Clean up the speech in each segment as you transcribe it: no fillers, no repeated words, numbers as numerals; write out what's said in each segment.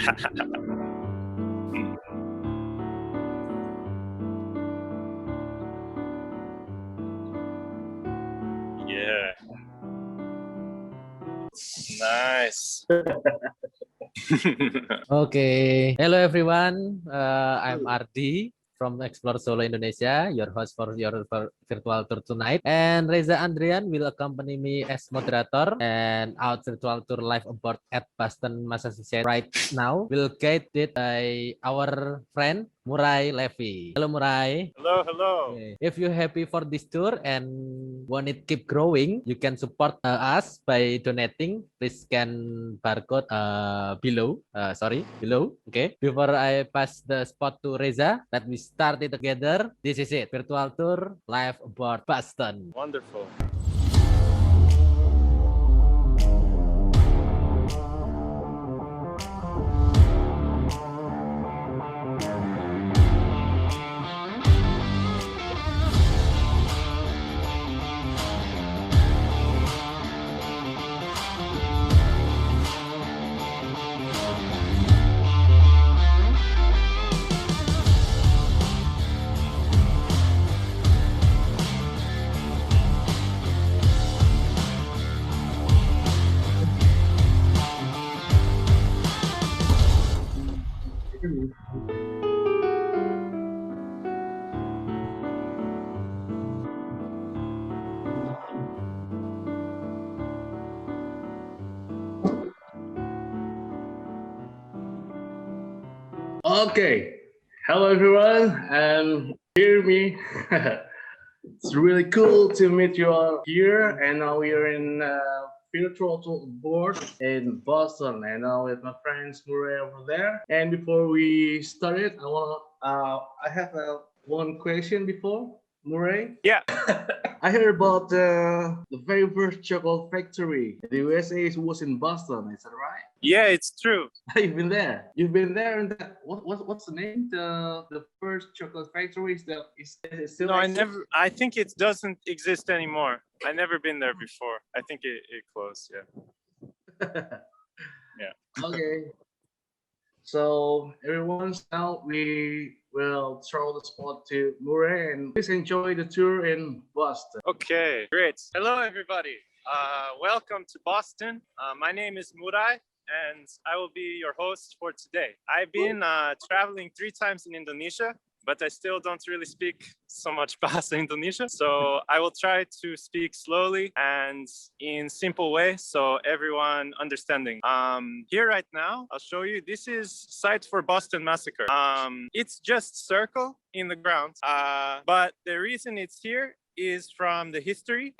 Yeah. Nice. Okay. Hello everyone. I'm Ardi from Explore Solo Indonesia, your host for your virtual tour tonight. And Reza Andrian will accompany me as moderator. And our virtual tour live aboard at Boston, Massachusetts right now will guided by our friend Murray Levi. Hello Murray. Hello, hello. Okay. If you're happy for this tour and want it keep growing, you can support us by donating. Please scan barcode below. Below. Okay. Before I pass the spot to Reza, let me start it together. This is it. Virtual tour live aboard Boston. Wonderful. Okay, hello everyone, and hear me. It's really cool to meet you all here, and now we are in virtual tour board in Boston, and now with my friends Murray over there. And before we start it, I have one question before Murray. Yeah. I heard about the very first chocolate factory in the USA was in Boston. Is that right? Yeah, it's true. You've been there. You've been there, and what's the name? The first chocolate factory is it still? No, I exists? never. I think it doesn't exist anymore. I never been there before. I think it closed. Yeah. Yeah. Okay. So everyone, now we will throw the spot to Murray, and please enjoy the tour in Boston. Okay, great. Hello, everybody. Welcome to Boston. My name is Murai, and I will be your host for today. I've been traveling 3 times in Indonesia, but I still don't really speak so much Bahasa Indonesia. So I will try to speak slowly and in simple way so everyone understanding. Here right now, I'll show you. This is site for Boston Massacre. It's just circle in the ground, but the reason it's here is from the history.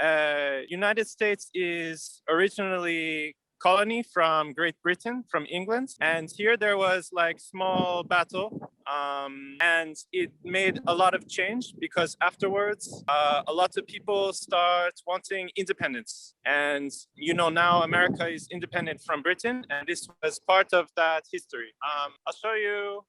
United States is originally colony from Great Britain, from England, and here there was like small battle, and it made a lot of change because afterwards a lot of people start wanting independence, and now America is independent from Britain, and this was part of that history. I'll show you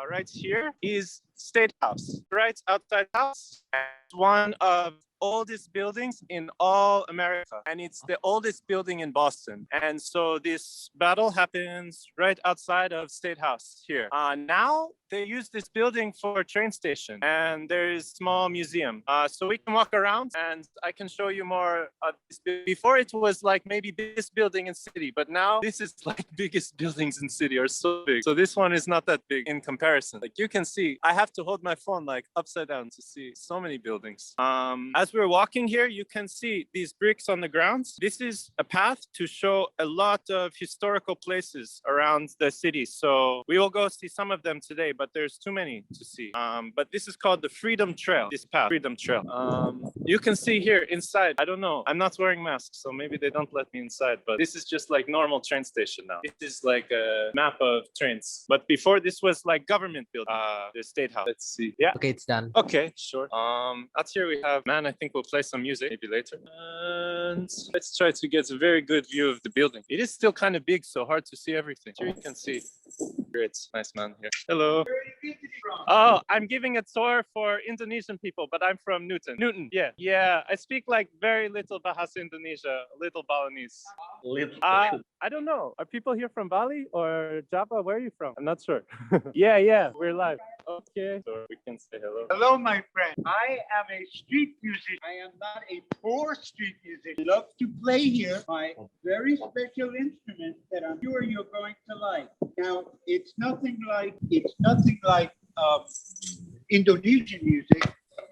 right here is State House, right outside house. It's one of oldest buildings in all America, and it's the oldest building in Boston. And so this battle happens right outside of State House here. Now they use this building for a train station, and there is a small museum. So we can walk around, and I can show you more of this. Before it was like maybe biggest building in city, but now this is like biggest buildings in city are so big. So this one is not that big in comparison. Like you can see, I have to hold my phone like upside down to see so many buildings. As we're walking here, you can see these bricks on the ground. This is a path to show a lot of historical places around the city. So we will go see some of them today, but there's too many to see. But this is called the Freedom Trail, this path, Freedom Trail. You can see here inside, I don't know, I'm not wearing masks, so maybe they don't let me inside, but this is just like normal train station now. This is like a map of trains. But before this was like government building, the State House. Let's see. Yeah. Okay, it's done. Okay, sure. Out here we have, man, I think we'll play some music maybe later. And let's try to get a very good view of the building. It is still kind of big, so hard to see everything. Here you can see Great, nice man here. Hello. Oh, I'm giving a tour for Indonesian people, but I'm from Newton. Newton, yeah. Yeah, I speak like very little Bahasa Indonesia, little Balinese. Little. I don't know. Are people here from Bali or Java? Where are you from? I'm not sure. Yeah, we're live. Okay, so we can say hello. Hello, my friend. I am a street musician. I am not a poor street musician. I love to play here my very special instrument that I'm sure you're going to like. Now, it's nothing like Indonesian music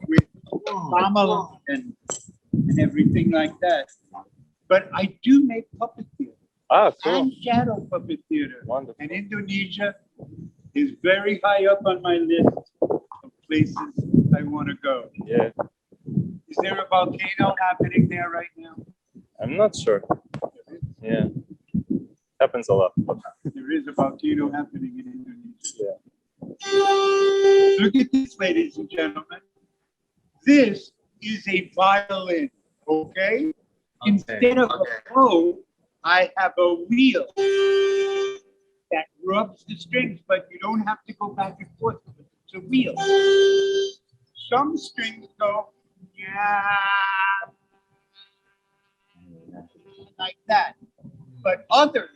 with gamelan and everything like that. But I do make puppet theater Cool. and shadow puppet theater. Wonderful. And Indonesia is very high up on my list of places I want to go. Yeah, Is there a volcano happening there right now? I'm not sure. Yeah, happens a lot. There is a volcano happening in Indonesia. Yeah. Look at this, ladies and gentlemen. This is a violin, okay? Instead of a bow, I have a wheel that rubs the strings, but you don't have to go back and forth. It's a wheel. Some strings go, yeah, like that. But others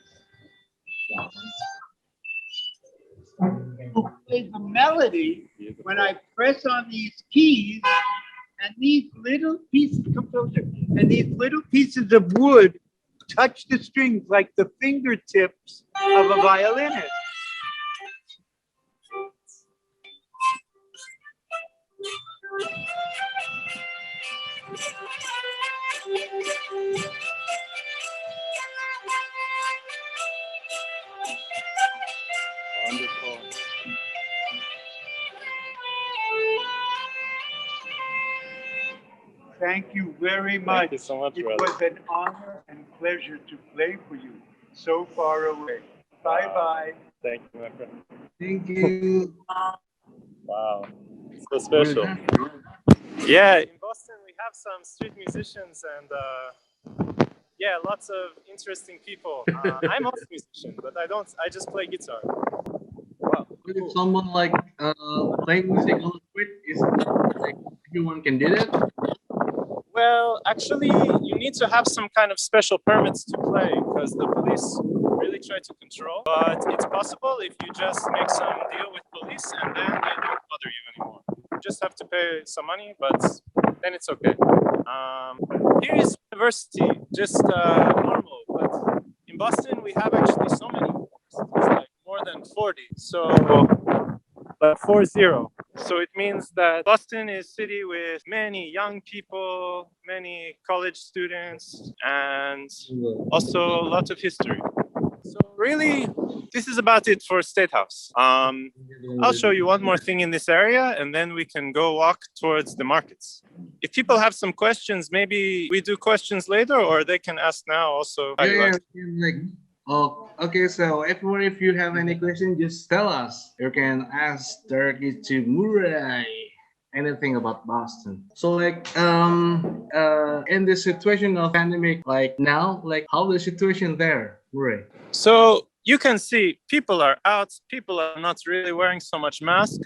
who play the melody, when I press on these keys, and these little pieces, and these little pieces of wood touch the strings like the fingertips of a violinist. Wonderful. Thank you very much. Thank you so much, It brother. was an honor and pleasure to play for you so far away. Bye-bye. Thank you, my friend. Thank you. Wow, so special. Yeah, in Boston we have some street musicians and yeah, lots of interesting people. I'm also a musician, but I just play guitar. Wow, If cool. someone like playing music on the street is like everyone can do that. Well, actually, you need to have some kind of special permits to play because the police really try to control. But it's possible if you just make some deal with police and then they don't bother you anymore. You just have to pay some money, but then it's okay. Here is university, just normal. But in Boston, we have actually so many universities, like more than 40. So like 40. So it means that Boston is a city with many young people, many college students, and also a lot of history. So really, this is about it for State House. I'll show you one more thing in this area, and then we can go walk towards the markets. If people have some questions, maybe we do questions later, or they can ask now also. Oh, okay. So everyone, if you have any question, just tell us. You can ask directly to Murray anything about Boston. So like in the situation of pandemic, like now, like how the situation there, Murray? So you can see people are out, people are not really wearing so much mask.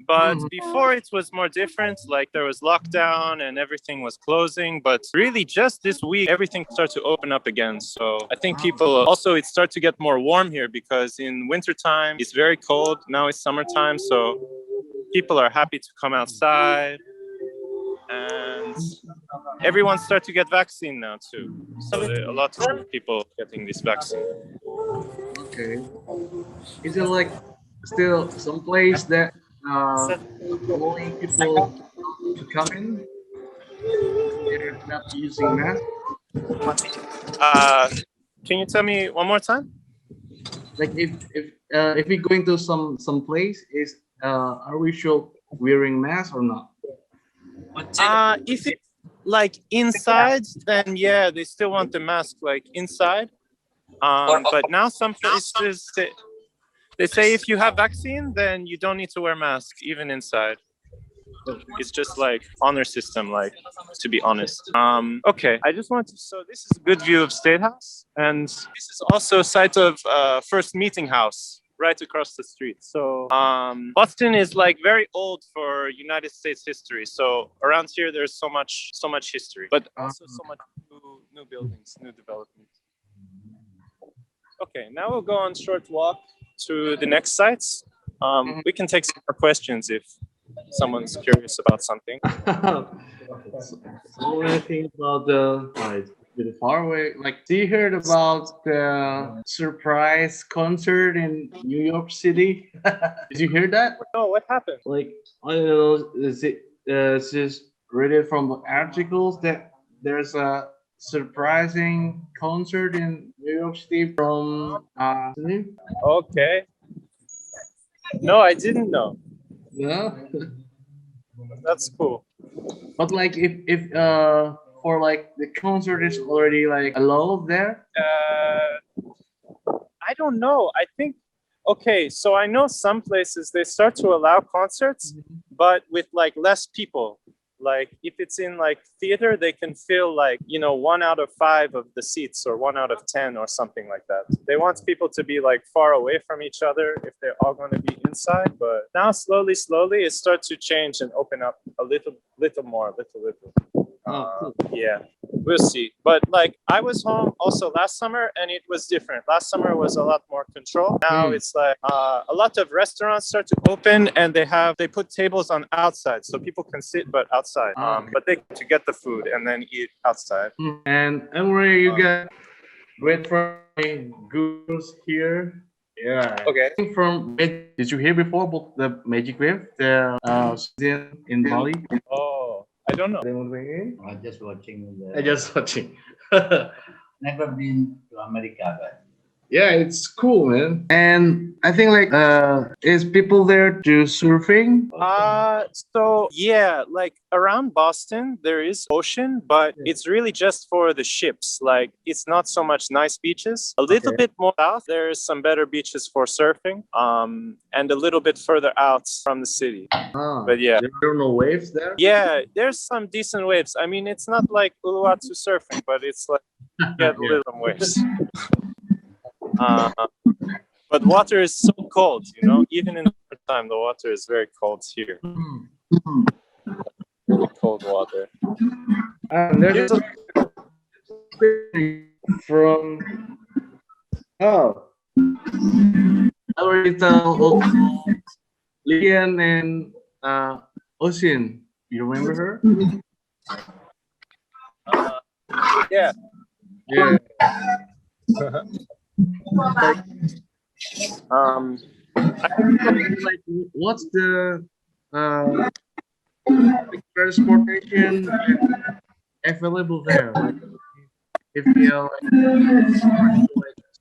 But before it was more different, like there was lockdown and everything was closing. But really just this week, everything started to open up again. So I think people also, it started to get more warm here because in wintertime, it's very cold. Now it's summertime. So people are happy to come outside. And everyone started to get vaccine now too. So there are a lot of people getting this vaccine. Okay. Is it like still some place that allowing people to come in? They're not using mask. Can you tell me one more time? Like if we go into some place, is are we sure wearing mask or not? If it's like inside, then yeah, they still want the mask like inside. But now some places they say if you have vaccine, then you don't need to wear mask even inside. It's just like honor system, like to be honest. Okay, I just want to. So this is a good view of State House, and this is also a site of First Meeting House. right across the street. So Boston is like very old for United States history. So around here, there's so much history, but also so much new buildings, new development. Okay, now we'll go on short walk to the next sites. We can take some more questions if someone's curious about something. So I think about the far away. Like, do you heard about the surprise concert in New York City? Did you hear that? No, what happened? Like, I don't know. It's just read it from the articles that there's a surprising concert in New York City from Okay. No, I didn't know. yeah. That's cool. But like if for like the concert is already like allowed there. I don't know. I think, okay, so I know some places they start to allow concerts, but with like less people. Like if it's in like theater, they can fill like, 1 out of 5 of the seats or 1 out of 10 or something like that. They want people to be like far away from each other if they're all going to be inside. But now slowly, it starts to change and open up a little more. Cool. Yeah, we'll see. But like I was home also last summer and it was different. Last summer was a lot more control. Now it's like a lot of restaurants start to open and they put tables on outside so people can sit but outside. But they to get the food and then eat outside. And where you got great friend gurus here. Yeah. Okay. Did you hear before about the Magic Wave? The in Bali. Oh, I don't know. I'm just watching. I just watching. Never been to America, but Yeah, it's cool, man. And I think like is people there do surfing? So yeah, like around Boston there is ocean, but it's really just for the ships. Like it's not so much nice beaches. A little bit more south there's some better beaches for surfing. And a little bit further out from the city. But yeah. There are no waves there? Yeah, there's some decent waves. I mean, it's not like Uluwatu surfing, but it's like you get little waves. But water is so cold, even in the time, the water is very cold here. Really cold water. There's a from I already tell Lian and Ocean. You remember her? Yeah. Yeah. Like, what's the transportation available there? Like, if you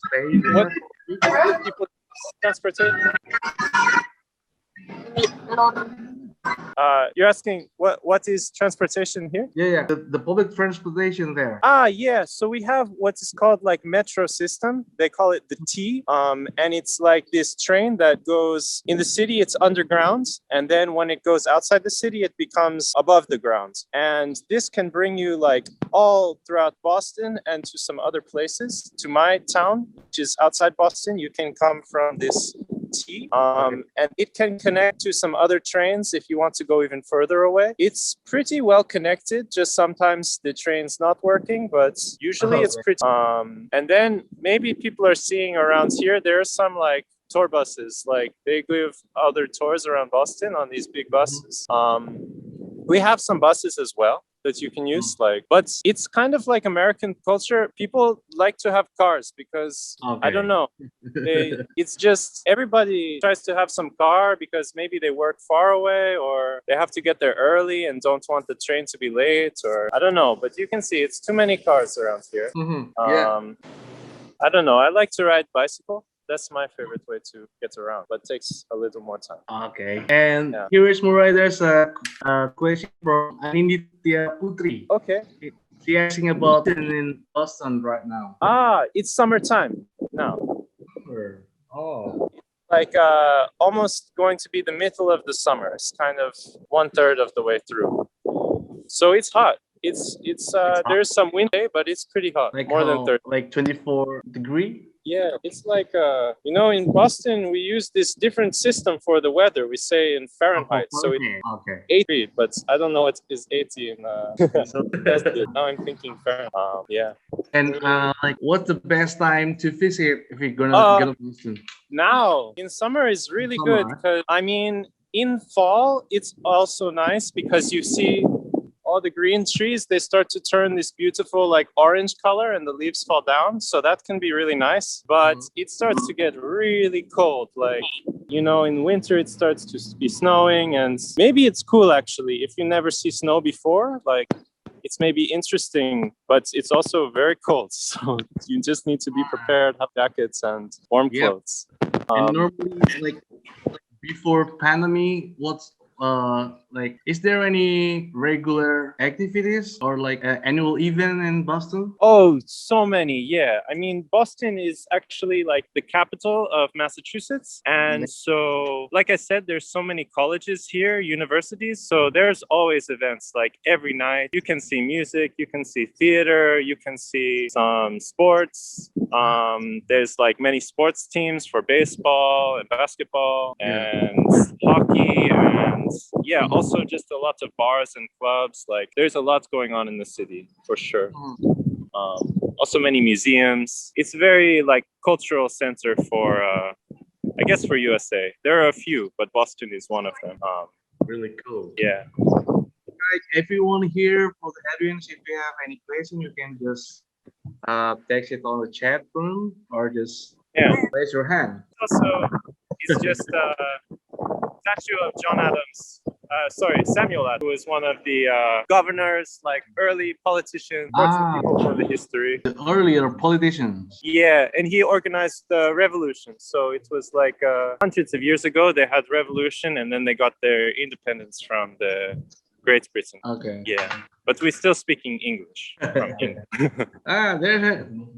stay there. What people transportation? You're asking what is transportation here? Yeah. The public transportation there. Yeah. So we have what is called like metro system. They call it the T. And it's like this train that goes in the city, it's underground. And then when it goes outside the city, it becomes above the ground. And this can bring you like all throughout Boston and to some other places. To my town, which is outside Boston, you can come from this T, and it can connect to some other trains if you want to go even further away. It's pretty well connected, just sometimes the train's not working, but usually it's pretty and then maybe people are seeing around here there are some like tour buses, like they give other tours around Boston on these big buses. We have some buses as well that you can use, like, but it's kind of like American culture. People like to have cars because I don't know. It's just everybody tries to have some car because maybe they work far away or they have to get there early and don't want the train to be late, or I don't know. But you can see it's too many cars around here. I don't know. I like to ride bicycle. That's my favorite way to get around, but takes a little more time. Okay. And here is Murai. There's a question from Anindya Putri. Okay. She asking about in Boston right now. It's summertime now. Oh. Like almost going to be the middle of the summer. It's kind of 1/3 of the way through. So it's hot. It's there's some wind day, but it's pretty hot. Like more than 30. Like 24 degree. Yeah, it's like in Boston we use this different system for the weather. We say in Fahrenheit, so it's Okay. 80, but I don't know what is 80 in. So that's it. Now I'm thinking Fahrenheit. Yeah. And like, what's the best time to visit if you're gonna Uh, get to Boston? Now in summer is really good Summer. because in fall it's also nice because you see all the green trees, they start to turn this beautiful like orange color and the leaves fall down, so that can be really nice. But it starts to get really cold, like in winter it starts to be snowing, and maybe it's cool actually if you never see snow before, like it's maybe interesting, but it's also very cold, so you just need to be prepared, have jackets and warm Yep. clothes. And normally, like before pandemic, what's like, is there any regular activities or like an annual event in Boston? Oh, so many. Yeah. I mean, Boston is actually like the capital of Massachusetts. And so, like I said, there's so many colleges here, universities. So there's always events like every night. You can see music, you can see theater, you can see some sports. There's like many sports teams for baseball and basketball and hockey, and also just a lot of bars and clubs. Like there's a lot going on in the city for sure. Also many museums. It's very like cultural center for I guess for USA. There are a few, but Boston is one of them. Really cool. Yeah. Like, everyone here for the audience, if you have any question, you can just text it on the chat room or just raise your hand. Also, it's just a statue of John Adams. Samuel Adams, who is one of the governors, like early politicians, important people for the history. The earlier politicians. Yeah, and he organized the revolution. So it was like hundreds of years ago, they had revolution, and then they got their independence from the Great Britain. Okay. Yeah, but we're still speaking English from England.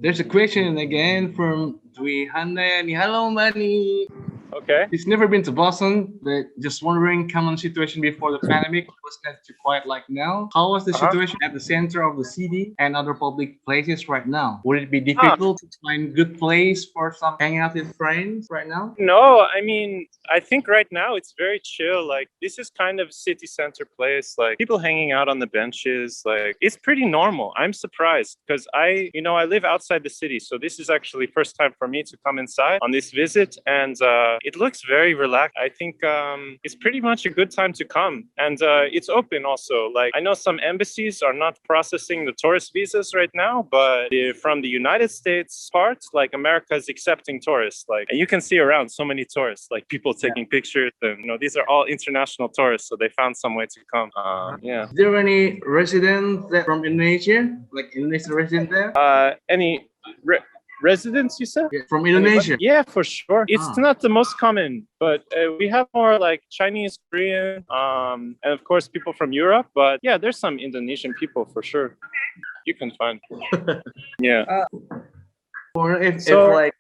There's a question again from Dwi Handayani. Hello, Mani. Okay. He's never been to Boston, but just wondering, common situation before the pandemic was not too quiet like now. How was the situation at the center of the city and other public places right now? Would it be difficult to find good place for some hang out with friends right now? No, I mean, I think right now it's very chill. Like this is kind of city center place, like people hanging out on the benches. Like it's pretty normal. I'm surprised because I live outside the city, so this is actually first time for me to come inside on this visit, and it looks very relaxed. I think it's pretty much a good time to come, and it's open also. Like I know some embassies are not processing the tourist visas right now, but from the United States part, like America is accepting tourists. Like, and you can see around so many tourists, like people taking pictures, and these are all international tourists, so they found some way to come. Yeah. Is there any resident from Indonesia, like Indonesian resident there? Any residents, you said? Yeah, from Indonesia. Yeah, for sure. It's not the most common, but we have more like Chinese, Korean, and of course people from Europe. But yeah, there's some Indonesian people for sure. You can find. Yeah. Or if like,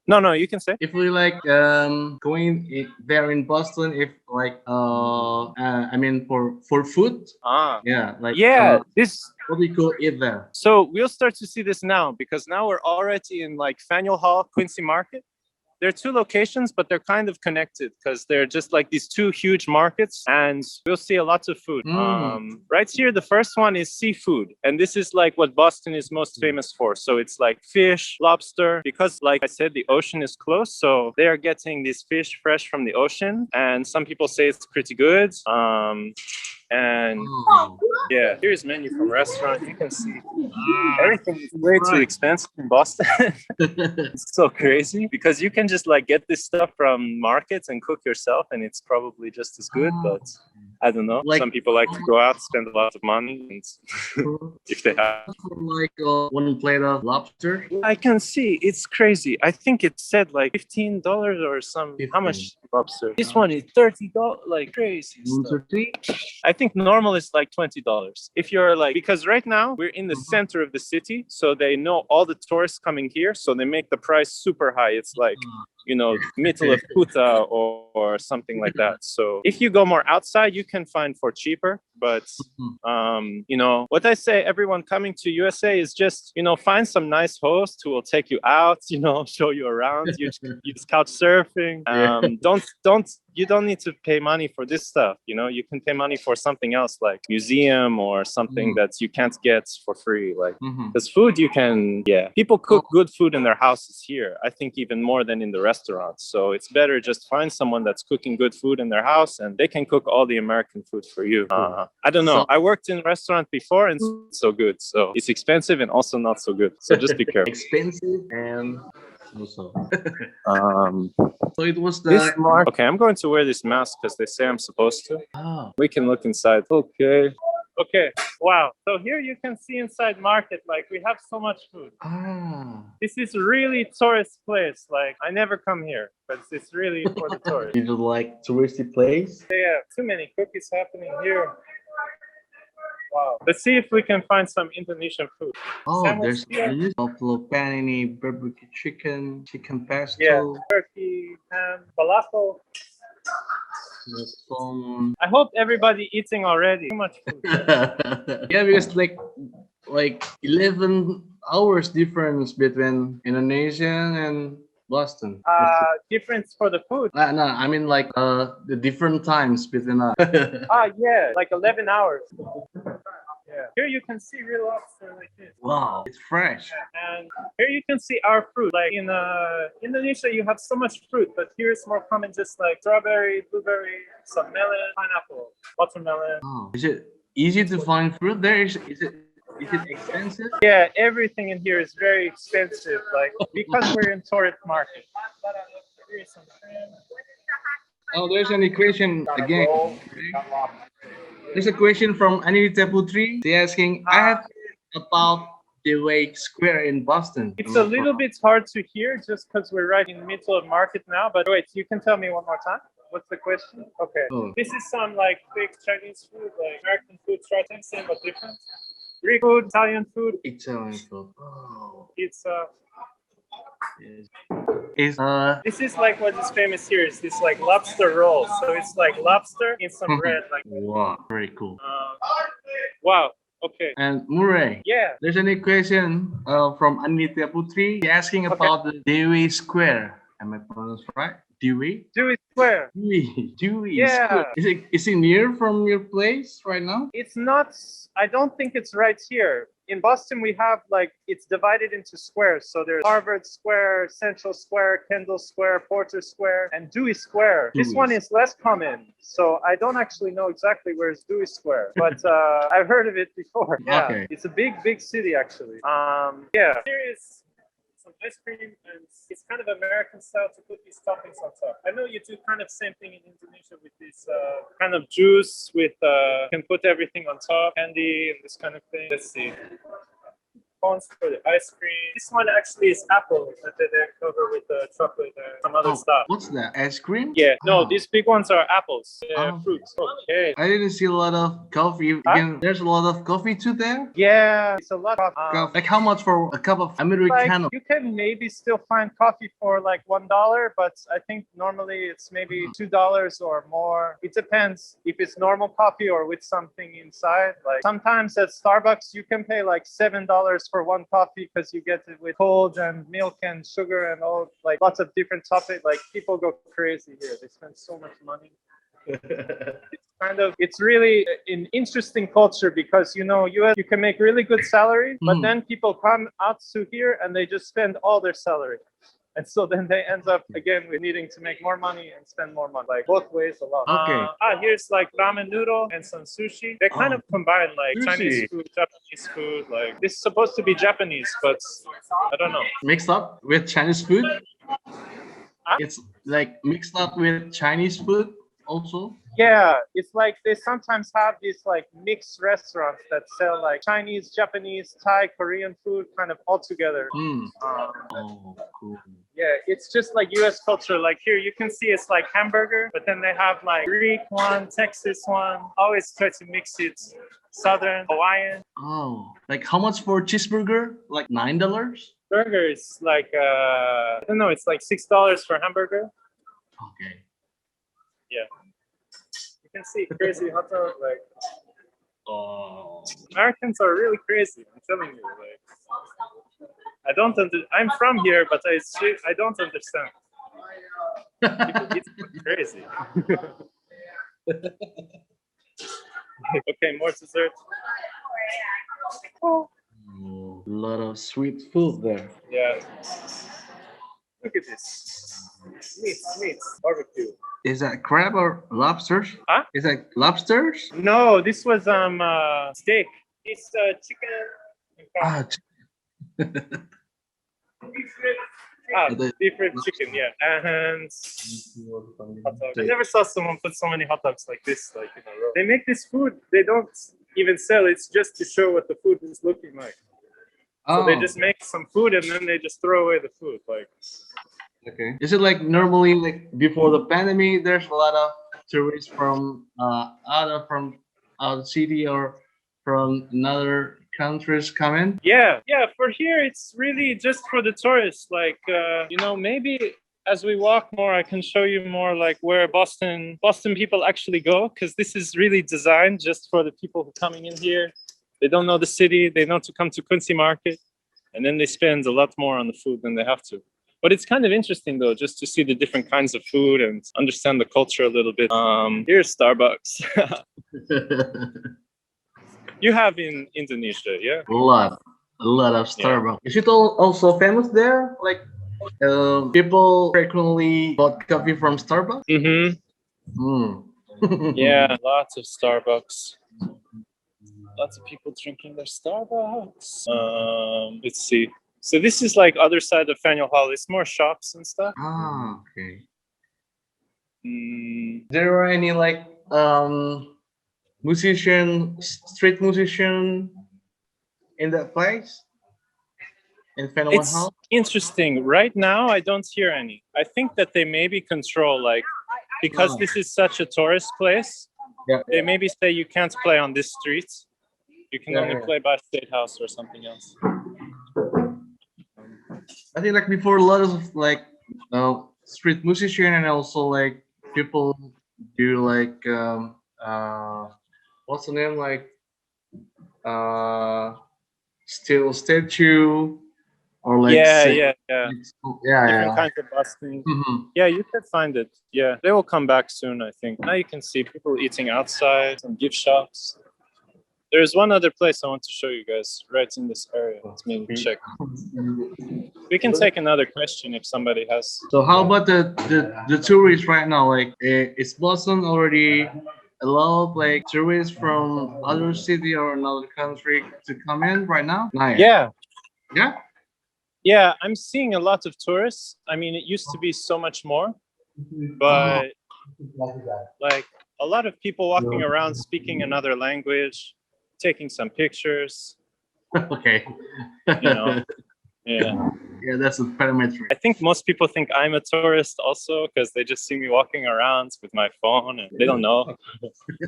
no, you can say. if we like going there in Boston, if like I mean for food. This. What we could eat there. So we'll start to see this now, because now we're already in like Faneuil Hall, Quincy Market. There are two locations, but they're kind of connected because they're just like these two huge markets, and we'll see a lot of food. Right here, the first one is seafood, and this is like what Boston is most famous for. So it's like fish, lobster, because like I said, the ocean is close, so they are getting this fish fresh from the ocean, and some people say it's pretty good. And yeah, here's menu from restaurant. You can see everything is way too expensive in Boston. It's so crazy because you can just like get this stuff from markets and cook yourself, and it's probably just as good. But I don't know. Like, some people like to go out, spend a lot of money, and if they have like one plate of lobster. I can see it's crazy. I think it said like $15 or some. 15. How much lobster? This one is $30, like crazy stuff. I think normal is like $20. If you're like, because right now we're in the center of the city, so they know all the tourists coming here, so they make the price super high. It's like middle of Kuta or something like that. So if you go more outside, you can find for cheaper. But you know what I say, everyone coming to USA is just, you know, find some nice host who will take you out, you know, show you around. You use couch surfing. You don't need to pay money for this stuff. You know, you can pay money for something else like museum or something that you can't get for free. Like, because food you can, people cook good food in their houses here. I think even more than in the restaurants. So it's better just find someone that's cooking good food in their house, and they can cook all the American food for you. I don't know. I worked in a restaurant before, and it's so good. So it's expensive and also not so good. So just be careful. Expensive and also. So it was okay, I'm going to wear this mask because they say I'm supposed to. We can look inside. Okay. Wow. So here you can see inside market, like we have so much food. This is really tourist place. Like I never come here, but it's really for the tourists. Is it like touristy place? Yeah, too many cookies happening here. Wow. Let's see if we can find some Indonesian food. There's buffalo panini, barbecue chicken, chicken pesto. Yeah, turkey, ham, falafel. I hope everybody eating already. Too much food. Yeah, because like 11 hours difference between Indonesia and Boston. Difference for the food. No, I mean like the different times between us. Yeah, like 11 hours. Yeah. Here you can see real lobster like this. Wow, it's fresh. And here you can see our fruit. Like in Indonesia, you have so much fruit, but here it's more common just like strawberry, blueberry, some melon, pineapple, watermelon. Is it easy to find fruit there? Is it expensive? Yeah, everything in here is very expensive. Like because we're in tourist market. Here's some shrimp. There's an equation again. There's a question from Anita Putri. They're asking, I have heard about the Wake Square in Boston. It's a little bit hard to hear just because we're right in the middle of market now. But wait, you can tell me one more time. What's the question? Okay. This is some like fake Chinese food, like American food, try to same but different. Greek food, Italian food. Italian food. Pizza. Yes. This is like what is famous here is this like lobster roll. So it's like lobster in some bread. Like wow, very cool. Wow. Okay. And Murray. Yeah. There's an question from Anita Putri. She's asking about the Dewey Square. Am I pronounced right? Dewey Square. Dewey Yeah. Square. Is it near from your place right now? It's not. I don't think it's right here. In Boston, we have like, it's divided into squares. So there's Harvard Square, Central Square, Kendall Square, Porter Square, and Dewey Square. This one is less common. So I don't actually know exactly where's Dewey Square, but I've heard of it before. Yeah, okay. It's a big city actually. Yeah, here is some ice cream, and it's kind of American style to put these toppings on top. I know you do kind of same thing in Indonesia with this kind of juice with can put everything on top, candy and this kind of thing. Let's see. Cones for the ice cream. This one actually is apple that they cover with chocolate and some other stuff. What's that? Ice cream? Yeah, no, these big ones are apples, fruits. Okay. I didn't see a lot of coffee. Again, there's a lot of coffee too there? Yeah, it's a lot of like how much for a cup of Americano? Like, you can maybe still find coffee for like $1, but I think normally it's maybe $2 or more. It depends if it's normal coffee or with something inside. Like sometimes at Starbucks, you can pay like $7 for one coffee because you get it with cold and milk and sugar and all, like lots of different topics. Like people go crazy here. They spend so much money. It's really an interesting culture because, you know, US, you can make really good salary, but then people come out to here and they just spend all their salary. And so then they end up again with needing to make more money and spend more money, like both ways a lot. Okay. Here's like ramen noodle and some sushi. They kind of combine like sushi. Chinese food, Japanese food. Like this is supposed to be Japanese, but I don't know. Mixed up with Chinese food? It's like mixed up with Chinese food also? Yeah, it's like they sometimes have these like mixed restaurants that sell like Chinese, Japanese, Thai, Korean food kind of all together. Cool. Yeah, it's just like US culture. Like here you can see it's like hamburger, but then they have like Greek one, Texas one. Always try to mix it. Southern, Hawaiian. Like how much for cheeseburger? Like $9? Burger is like I don't know, it's like $6 for hamburger. Okay. Yeah. You can see crazy hot dog, like Oh. Americans are really crazy. I'm telling you. Like, I'm from here, but I don't understand. People eat crazy. Okay, more dessert. A lot of sweet food there. Yeah. Look at this. Meats, barbecue. Is that crab or lobsters? Huh? Is that lobsters? No, this was steak. It's chicken. And Ah, beef rib chicken, yeah. And hot dog. I never saw someone put so many hot dogs like this, like in a row. They make this food, they don't even sell, it's just to show what the food is looking like. So they just make some food and then they just throw away the food. Like, okay. Is it like normally like before the pandemic? There's a lot of tourists from out of the city or from another countries come in. yeah, for here it's really just for the tourists. Like, maybe as we walk more, I can show you more like where Boston people actually go, because this is really designed just for the people who are coming in here. They don't know the city. They know to come to Quincy Market, and then they spend a lot more on the food than they have to. But it's kind of interesting though, just to see the different kinds of food and understand the culture a little bit. Here's Starbucks. You have in Indonesia, yeah? A lot of Starbucks. Is it also famous there? Like people frequently bought coffee from Starbucks. Yeah, lots of Starbucks. Lots of people drinking their Starbucks. Let's see. So this is like other side of Faneuil Hall. It's more shops and stuff. Ah, okay. There were any like street musician in that place? In Faneuil It's Hall? interesting. Right now, I don't hear any. I think that they maybe control, like, because this is such a tourist place, they maybe say you can't play on this street. You can only play by State House or something else. I think like before a lot of like street musician and also like people do like what's the name, like still statue or like Yeah. yeah, Different kinds of busking. Yeah, you could find it. Yeah, they will come back soon, I think. Now you can see people eating outside, some gift shops. There's one other place I want to show you guys right in this area. Let's maybe check. We can take another question if somebody has. So how about the tourists right now? Like, is Boston already allowed like tourists from other city or another country to come in right now? Not yet. Yeah, I'm seeing a lot of tourists. I mean, it used to be so much more, but like a lot of people walking around speaking another language, taking some pictures. Okay. Yeah, that's a parametric. I think most people think I'm a tourist also because they just see me walking around with my phone and they don't know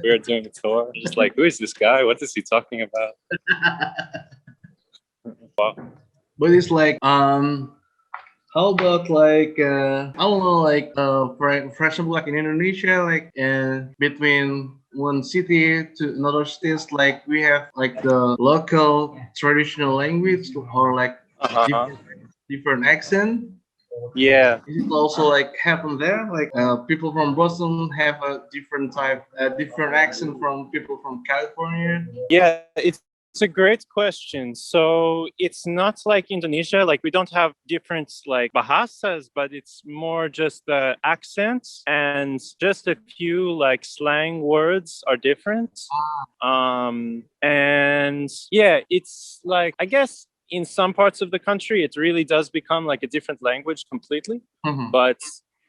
we're doing a tour. They're just like, who is this guy? What is he talking about? Wow. But it's like how about like I don't know, like for example, like in Indonesia, like between one city to another states, like we have like the local traditional language or like different accent. Yeah. Is it also like happen there? Like people from Boston have a different accent from people from California. Yeah, it's a great question. So it's not like Indonesia, like we don't have different like bahasas, but it's more just the accents and just a few like slang words are different. And yeah, it's like, I guess in some parts of the country, it really does become like a different language completely. But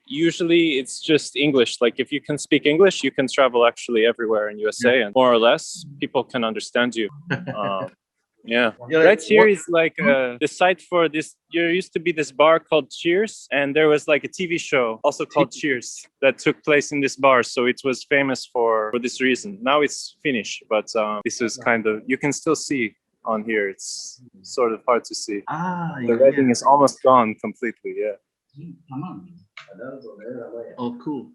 usually it's just English. Like if you can speak English, you can travel actually everywhere in USA and more or less people can understand you. Yeah. Right here is like the site for this. There used to be this bar called Cheers, and there was like a TV show also called Cheers that took place in this bar. So it was famous for this reason. Now it's finished, but this is kind of, you can still see on here. It's sort of hard to see. The writing is almost gone completely. Yeah. Oh, cool.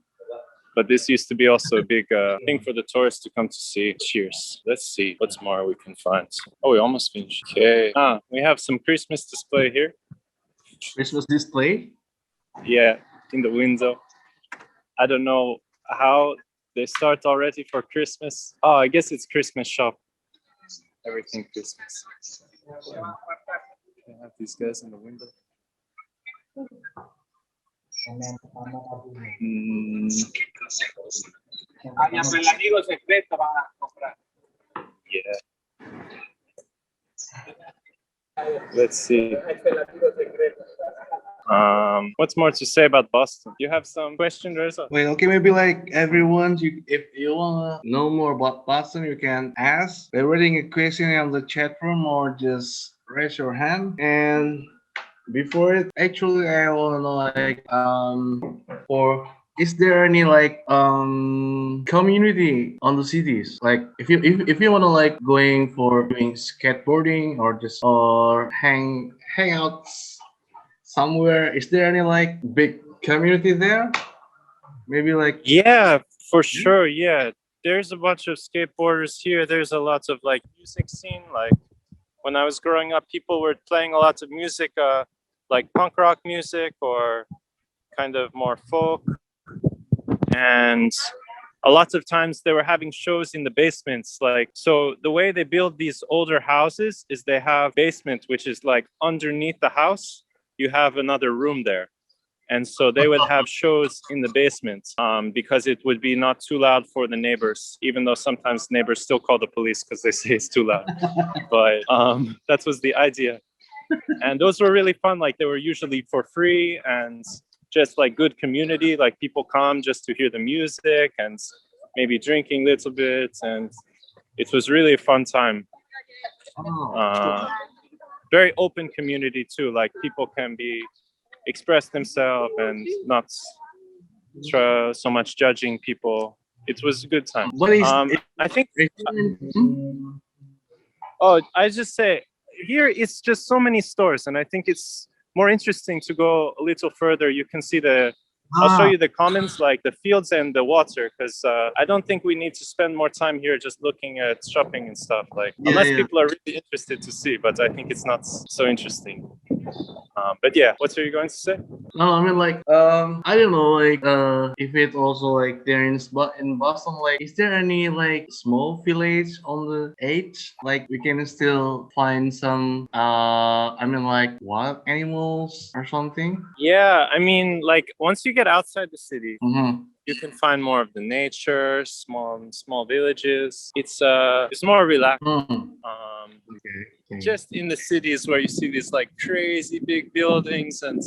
But this used to be also a big thing for the tourists to come to see. Cheers. Let's see what's more we can find. Oh, we almost finished. Okay. We have some Christmas display here. Christmas display? Yeah, in the window. I don't know how they start already for Christmas. Oh, I guess it's Christmas shop. Everything Christmas. I have these guys in the window. Yeah. Let's see. What's more to say about Boston? You have some question, Reza? Wait, okay, maybe like everyone, if you wanna know more about Boston, you can ask by writing a question on the chat room or just raise your hand. And before it, actually, I wanna know like for is there any like community on the cities? Like if you wanna like going for doing skateboarding or just or hang out somewhere, is there any like big community there? Maybe like Yeah, for sure. Yeah, there's a bunch of skateboarders here. There's a lot of like music scene. Like when I was growing up, people were playing a lot of music, like punk rock music or kind of more folk. And a lot of times they were having shows in the basements. Like, so the way they build these older houses is they have basement, which is like underneath the house, you have another room there. And so they would have shows in the basement because it would be not too loud for the neighbors, even though sometimes neighbors still call the police because they say it's too loud. But that was the idea. And those were really fun. Like they were usually for free and just like good community. Like people come just to hear the music and maybe drinking a little bit. And it was really a fun time. Very open community too. Like people can express themselves and not so much judging people. It was a good time. what is I think. Oh, I just say here it's just so many stores, and I think it's more interesting to go a little further. You can see I'll show you the comments, like the fields and the water, because I don't think we need to spend more time here just looking at shopping and stuff. Like unless people are really interested to see, but I think it's not so interesting. But yeah, what are you going to say? No, I mean like I don't know like if it also like there in Boston, like is there any like small village on the edge like we can still find some I mean like wild animals or something? Yeah, I mean like once you get outside the city, Mm-hmm. you can find more of the nature, small villages. It's more relaxed. Okay. Just in the cities where you see these like crazy big buildings and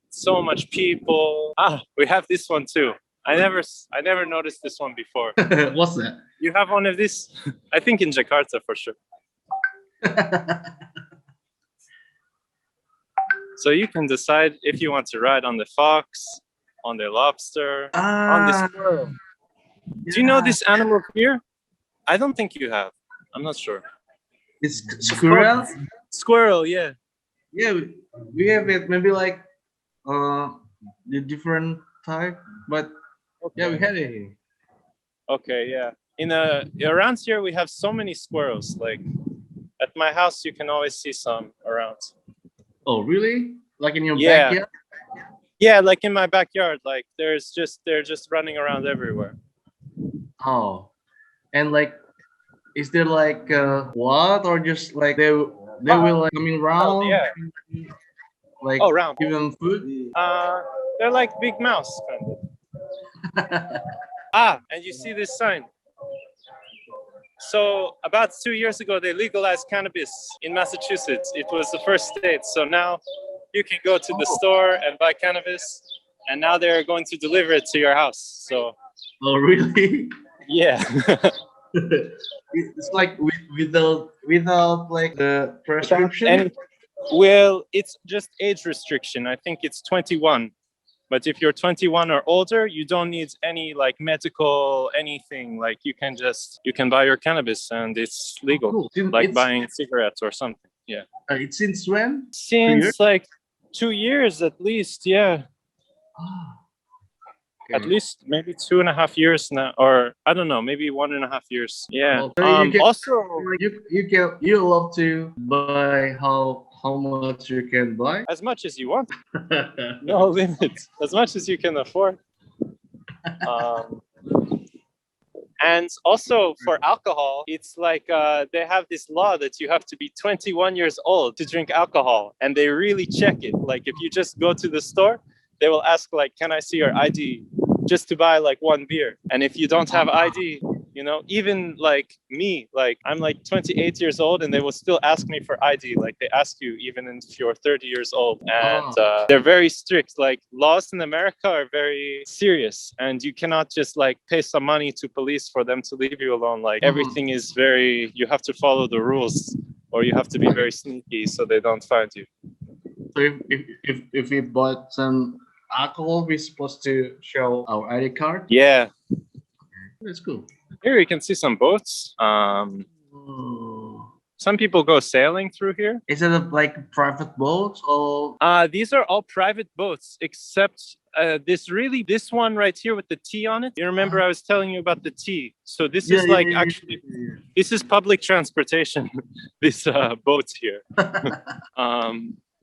so much people. We have this one too. I never noticed this one before. What's that? You have one of these? I think in Jakarta for sure. So you can decide if you want to ride on the fox, on the lobster, on the squirrel. Do you know this animal here? I don't think you have. I'm not sure. It's squirrel? Squirrel, yeah. Yeah, we have it. Maybe like the different type, but yeah, we had it here. Okay, yeah. Around here we have so many squirrels. Like at my house, you can always see some around. Oh, really? Like in your backyard? Yeah, like in my backyard. Like they're just running around everywhere. Oh, and like, is there like what or just like they will like coming around? Yeah. Like round. give them food? They're like big mouse kind of. And you see this sign. So about 2 years ago, they legalized cannabis in Massachusetts. It was the first state. So now you can go to the store and buy cannabis, and now they're going to deliver it to your house. So. Oh, really? Yeah. It's like without like the prescription. Well, it's just age restriction. I think it's 21. But if you're 21 or older, you don't need any like medical anything. Like you can buy your cannabis and it's legal, like buying cigarettes or something. Yeah. It's since when? Since like 2 years at least. Yeah. at least maybe 2.5 years now, or I don't know, maybe 1.5 years. Yeah. Oh, so you can, Also, you love to buy how much you can buy. as much as you want, no limit, as much as you can afford. And also for alcohol, it's like they have this law that you have to be 21 years old to drink alcohol, and they really check it. Like if you just go to the store, they will ask like, "Can I see your ID?" just to buy like one beer. And if you don't have ID, you know, even like me, like I'm like 28 years old, and they will still ask me for ID. Like they ask you even if you're 30 years old, and they're very strict. Like laws in America are very serious, and you cannot just like pay some money to police for them to leave you alone. Like everything is very, you have to follow the rules, or you have to be very sneaky so they don't find you. So if we bought some alcohol, we're supposed to show our ID card. Yeah, That's cool. here you can see some boats. Some people go sailing through here. Is it like private boats or? These are all private boats, except this one right here with the T on it. You remember I was telling you about the T? So this is actually, this is public transportation. This boats here.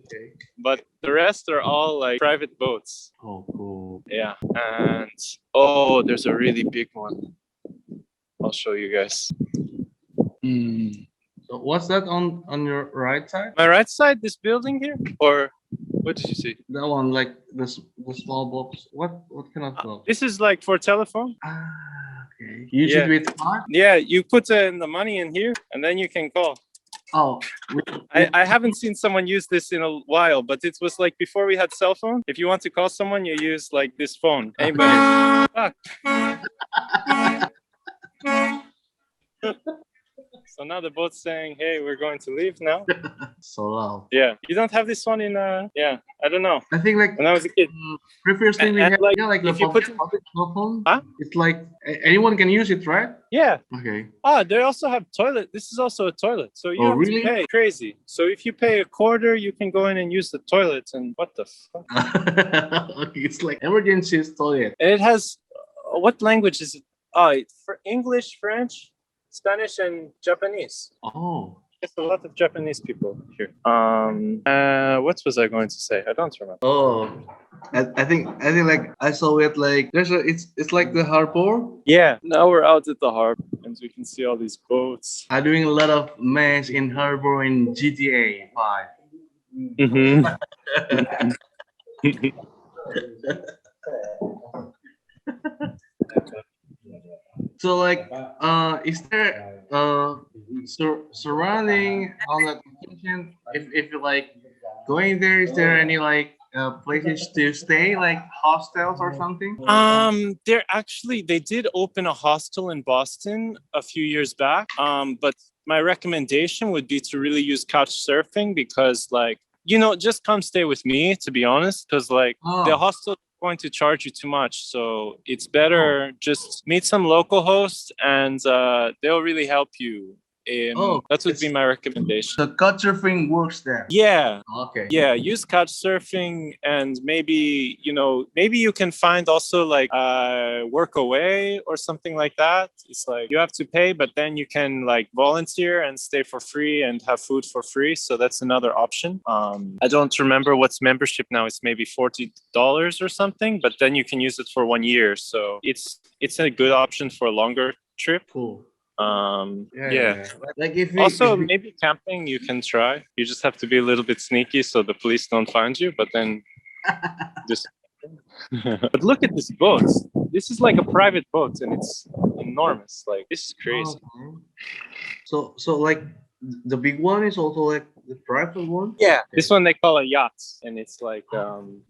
Okay. But the rest are all like private boats. Oh, cool. Yeah, and oh, there's a really big one. I'll show you guys. So what's that on your right side? My right side, this building here, or what did you see? That one, like the small box. What kind of box? This is like for telephone. Okay. Use it with card? Yeah, you put the money in here, and then you can call. Oh, I haven't seen someone use this in a while, but it was like before we had cell phone. If you want to call someone, you use like this phone. Anybody? Fuck. So now the boat's saying, "Hey, we're going to leave now." so loud. Yeah, you don't have this one in. Yeah, I don't know. I think like When I was a kid. previously we had like, like the if you public put cell phone. Huh? It's like anyone can use it, right? Yeah. Okay. They also have toilet. This is also a toilet. So you have really? to pay. Crazy. So if you pay a quarter, you can go in and use the toilet. And what the fuck? Okay, it's like emergency toilet. And it has, what language is it? For English, French, Spanish, and Japanese. Oh. There's a lot of Japanese people here. What was I going to say? I don't remember. Oh. I think like I saw it like it's like the harbor. Yeah, now we're out at the harbor and we can see all these boats. I'm doing a lot of mess in harbor in GTA 5. Mm-hmm. So like is there surrounding on the location, if you like going there, is there any like places to stay, like hostels or something? They did open a hostel in Boston a few years back. But my recommendation would be to really use couch surfing, because like, you know, just come stay with me, to be honest, because like the hostel is going to charge you too much. So it's better just meet some local hosts, and they'll really help you. That would be my recommendation. The couchsurfing works there. Yeah. Okay. Yeah, use couch surfing, and maybe you can find also like work away or something like that. It's like you have to pay, but then you can like volunteer and stay for free and have food for free. So that's another option. I don't remember what's membership now. It's maybe $40 or something, but then you can use it for 1 year. So it's a good option for a longer trip. Cool. Yeah. Like if maybe camping you can try. You just have to be a little bit sneaky so the police don't find you, but then just but look at this boat. This is like a private boat, and it's enormous. Like, this is crazy. So like the big one is also like the private one? Yeah, this one they call a yacht, and it's like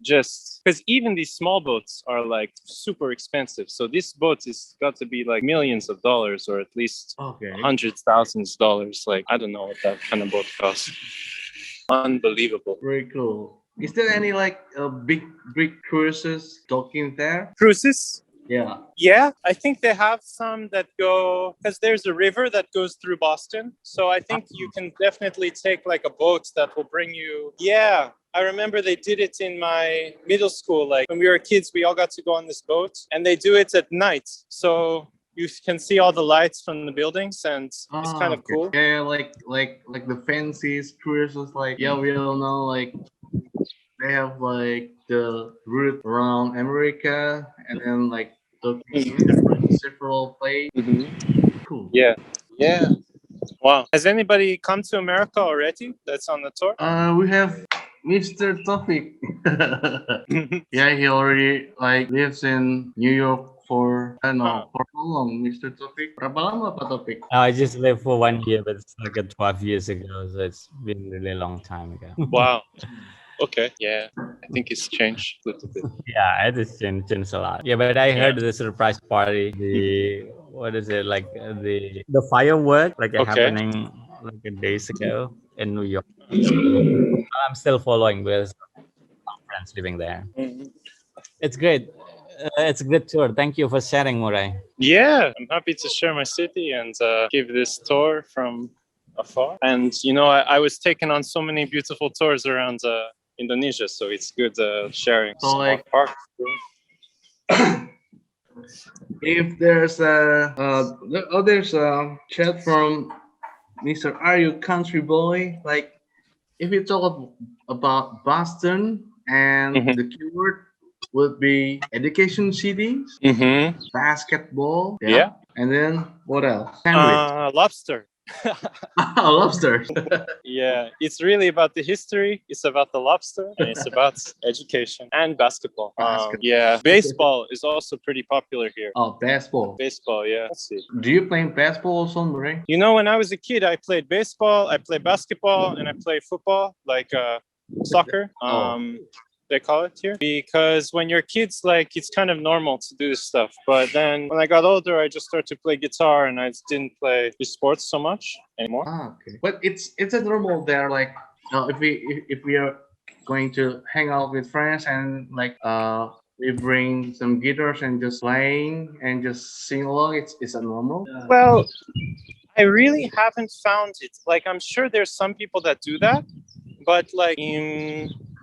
just because even these small boats are like super expensive. So this boat is got to be like millions of dollars, or at least hundreds, thousands of dollars. Like, I don't know what that kind of boat costs. Unbelievable. Very cool. Is there any like big cruises docking there? Cruises? Yeah. Yeah, I think they have some that go, because there's a river that goes through Boston. So I think you can definitely take like a boat that will bring you. Yeah, I remember they did it in my middle school. Like when we were kids, we all got to go on this boat, and they do it at night. So you can see all the lights from the buildings, and it's kind of cool. Yeah, like the fancy cruises. Like yeah, we all know like they have like the route around America, and then like the several places. Cool. Yeah. Yeah. Wow. Has anybody come to America already that's on the tour? We have Mr. Taufik. Yeah, he already like lives in New York for I don't know for how long, Mr. Taufik? Berapa lama Pak Taufik? I just lived for 1 year, but it's like 12 years ago, so it's been really long time ago. Wow. Okay. Yeah. I think it's changed a little bit. Yeah, it has changed a lot. Yeah, but I heard the surprise party, the what is it like the firework like happening like days ago in New York. So I'm still following with some friends living there. It's great. It's a good tour. Thank you for sharing, Murray. Yeah, I'm happy to share my city and give this tour from afar. And you know, I was taken on so many beautiful tours around Indonesia, so it's good sharing. So like, if there's there's a chat from Mr. Are You Country Boy? Like, if you talk about Boston and the keyword would be education cities, basketball, and then what else? Lobster. Lobster. Yeah, it's really about the history. It's about the lobster, and it's about education and basketball. Yeah, baseball is also pretty popular here. Oh, baseball. Baseball, yeah. Let's see. Do you play basketball also, Murray? You know, when I was a kid, I played baseball, I played basketball, and I played football, like soccer. They call it here, because when you're kids, like it's kind of normal to do this stuff. But then when I got older, I just started to play guitar, and I didn't play the sports so much anymore. Okay, but it's a normal there. Like, if we are going to hang out with friends and like we bring some guitars and just playing and just sing along, it's a normal. Well, I really haven't found it. Like, I'm sure there's some people that do that, but like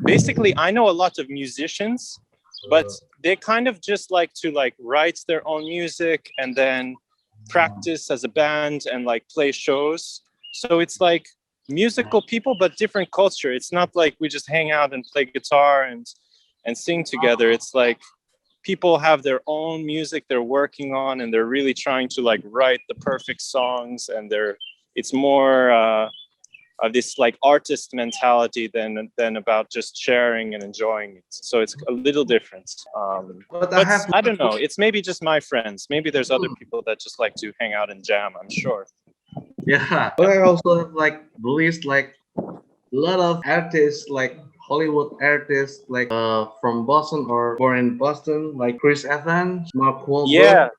basically, I know a lot of musicians, but they kind of just like to like write their own music and then practice as a band and like play shows. So it's like musical people, but different culture. It's not like we just hang out and play guitar and sing together. It's like people have their own music they're working on, and they're really trying to like write the perfect songs, and it's more of this like artist mentality than about just sharing and enjoying it. So it's a little different. But I don't know. It's maybe just my friends. Maybe there's other people that just like to hang out and jam, I'm sure. Yeah, but I also have like list like a lot of artists, like Hollywood artists, like from Boston or born in Boston, like Chris Evans, Mark Wahlberg,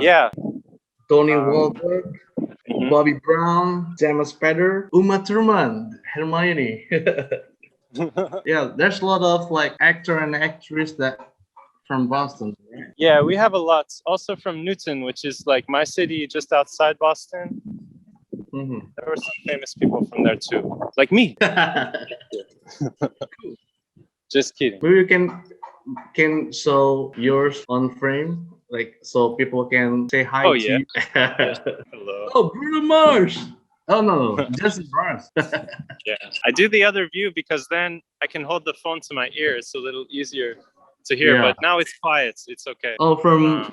yeah, Tony Wahlberg, Bobby Brown, James Spader, Uma Thurman, Hermione. Yeah, there's a lot of like actor and actress that from Boston. Right? Yeah, we have a lot. Also from Newton, which is like my city just outside Boston. There were some famous people from there too, like me. Just kidding. Maybe you can show yours on frame, like so people can say hi to you. Hello. Oh, Bruno Mars. Oh no, just Mars. Yeah, I do the other view because then I can hold the phone to my ear. It's a little easier to hear, but now it's quiet. It's okay. Oh, from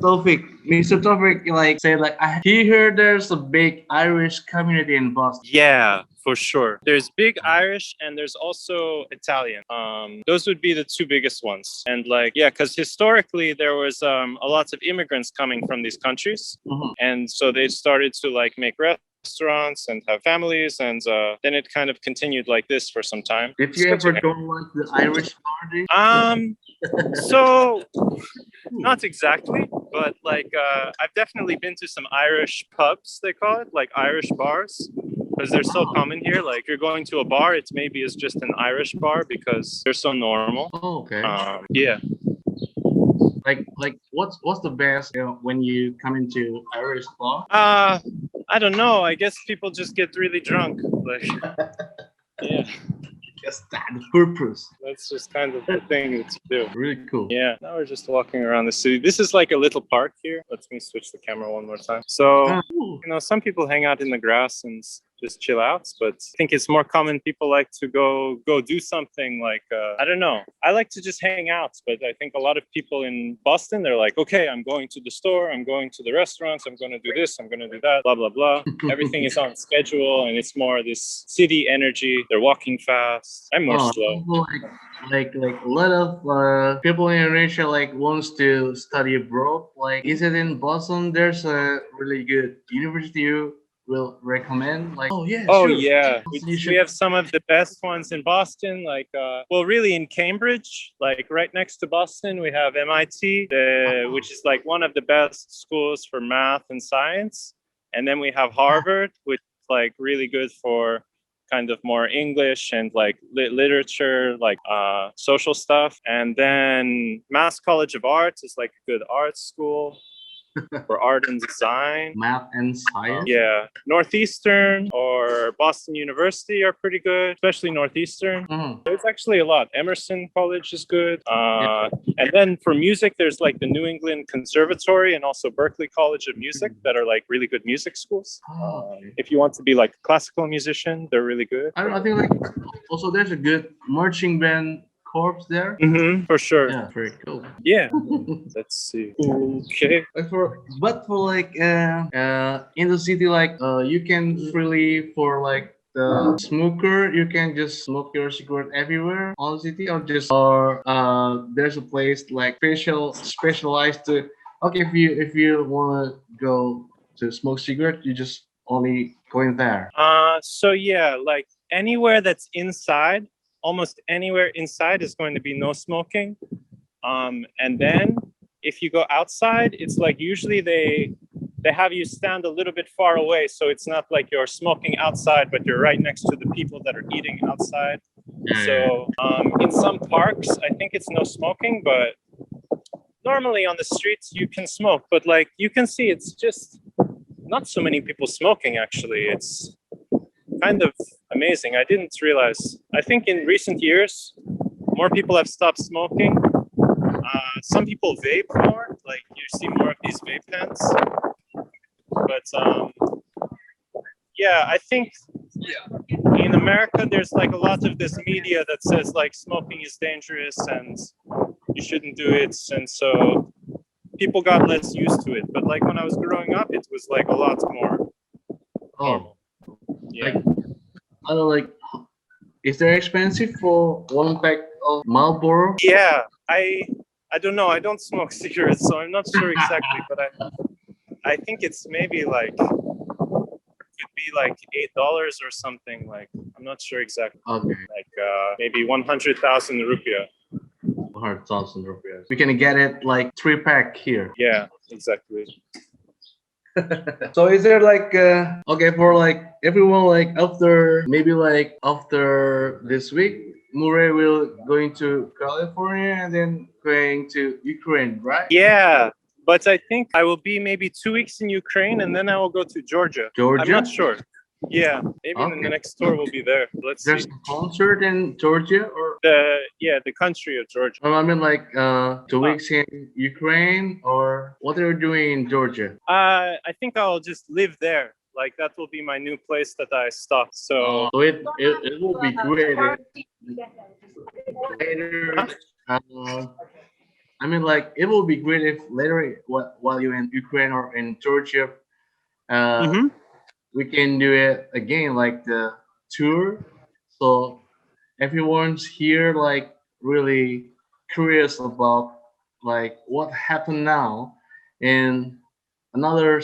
Taufik, Mr. Taufik, like say like I heard there's a big Irish community in Boston. Yeah, for sure. There's big Irish and there's also Italian. Those would be the two biggest ones. And like, yeah, because historically there was a lot of immigrants coming from these countries, and so they started to like make restaurants and have families, and then it kind of continued like this for some time. Did you ever go like the Irish party? So not exactly, but like I've definitely been to some Irish pubs, they call it, like Irish bars, because they're so common here. Like you're going to a bar, it maybe is just an Irish bar because they're so normal. Oh, okay. Yeah. Like what's the best, you know, when you come into Irish bar? I don't know. I guess people just get really drunk. Like, yeah. That's the purpose. That's just kind of the thing to do. Really cool. Yeah, now we're just walking around the city. This is like a little park here. Let me switch the camera one more time. So, Cool. some people hang out in the grass and just chill out, but I think it's more common people like to go do something like, I don't know. I like to just hang out, but I think a lot of people in Boston, they're like, okay, I'm going to the store, I'm going to the restaurants, I'm going to do this, I'm going to do that, blah, blah, blah. Everything is on schedule and it's more this city energy. They're walking fast. I'm more slow. Like a lot of people in Indonesia like wants to study abroad. Like, is it in Boston? There's a really good university you will recommend. Like, oh yeah, Oh sure. yeah, You we should- have some of the best ones in Boston. Like, well, really in Cambridge, like right next to Boston, we have MIT, which is like one of the best schools for math and science. And then we have Harvard, which is like really good for kind of more English and like literature, like social stuff. And then Mass College of Arts is like a good art school for art and design. Math and science. Yeah, Northeastern or Boston University are pretty good, especially Northeastern. Mhm. There's actually a lot. Emerson College is good. And then for music, there's like the New England Conservatory and also Berklee College of Music that are like really good music schools. Oh. If you want to be like a classical musician, they're really good. I think like also there's a good marching band corps there. For sure. Yeah, very cool. Yeah. Let's see. Okay. But for like in the city, like you can freely for like the smoker, you can just smoke your cigarette everywhere on the city, or there's a place like specialized to. Okay, if you wanna go to smoke cigarette, you just only go in there. So yeah, like anywhere that's inside, almost anywhere inside is going to be no smoking. And then if you go outside, it's like usually they have you stand a little bit far away, so it's not like you're smoking outside, but you're right next to the people that are eating outside. So in some parks, I think it's no smoking, but normally on the streets you can smoke. But like you can see, it's just not so many people smoking actually. It's kind of amazing. I didn't realize. I think in recent years, more people have stopped smoking. Some people vape more, like you see more of these vape pens. But yeah, I think in America, there's like a lot of this media that says like smoking is dangerous and you shouldn't do it. And so people got less used to it. But like when I was growing up, it was like a lot more normal. Yeah. Like, I don't like. Is there expensive for one pack of Marlboro? Yeah, I don't know. I don't smoke cigarettes, so I'm not sure exactly. But I think it's maybe like could be like $8 or something. Like I'm not sure exactly. Okay. Like maybe 100,000 rupiah. 100,000 rupees. We can get it like 3-pack here. Yeah, exactly. So is there like okay for like everyone like after this week Murray will going to California and then going to Ukraine, right? Yeah, but I think I will be maybe 2 weeks in Ukraine and then I will go to Georgia. Georgia? I'm not sure. Yeah, maybe in the next tour we'll be there. Let's There's see. a concert in Georgia or The country of Georgia. I mean like 2 weeks in Ukraine or what are you doing in Georgia? I think I'll just live there. Like that will be my new place that I stopped. So So it will be great if later. I mean, like it will be great if later, while you're in Ukraine or in Georgia, we can do it again, like the tour. So everyone's here, like really curious about like what happened now in another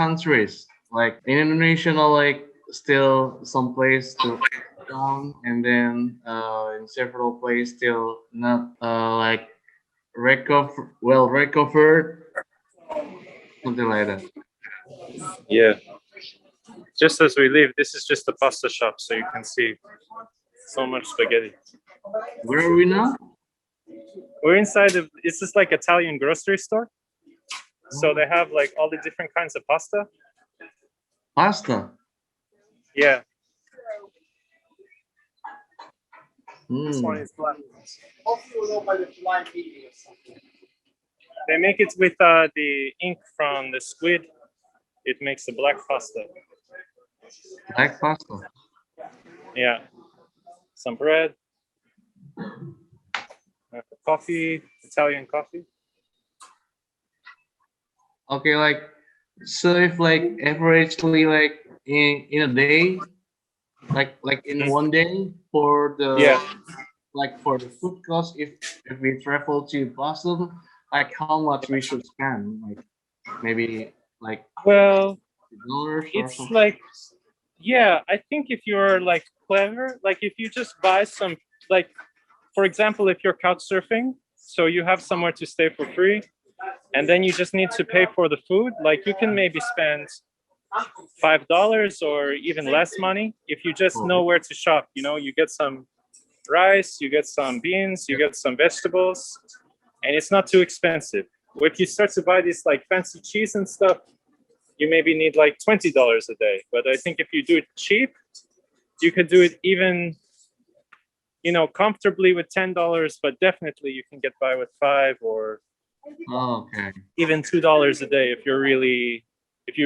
countries, like in Indonesia, or like still some place to down, and then in several places still not like recovered, something like that. yeah. Just as we leave, this is just a pasta shop, so you can see so much spaghetti. Where are we now? We're inside of, it's just like Italian grocery store. So they have like all the different kinds of pasta. Pasta. Yeah. This one Mm. is black. Hopefully we'll know by the July meeting or something. They make it with the ink from the squid. It makes a black pasta. Black pasta. Yeah. Some bread. Coffee, Italian coffee. Okay, like so if like averagely like in a day, like in Mhm. one day for the Yeah. like for the food cost if we travel to Boston, like how much we should spend, like maybe like Well, dollars or it's something. like, yeah, I think if you're like clever, like if you just buy some, like, for example, if you're couch surfing, so you have somewhere to stay for free, and then you just need to pay for the food, like you can maybe spend $5 or even less money if you just know where to shop. You know, you get some rice, you get some beans, you get some vegetables, and it's not too expensive. If you start to buy this like fancy cheese and stuff, you maybe need like $20 a day. But I think if you do it cheap, you could do it even, you know, comfortably with $10, but definitely you can get by with 5 or Oh, okay. even $2 a day if you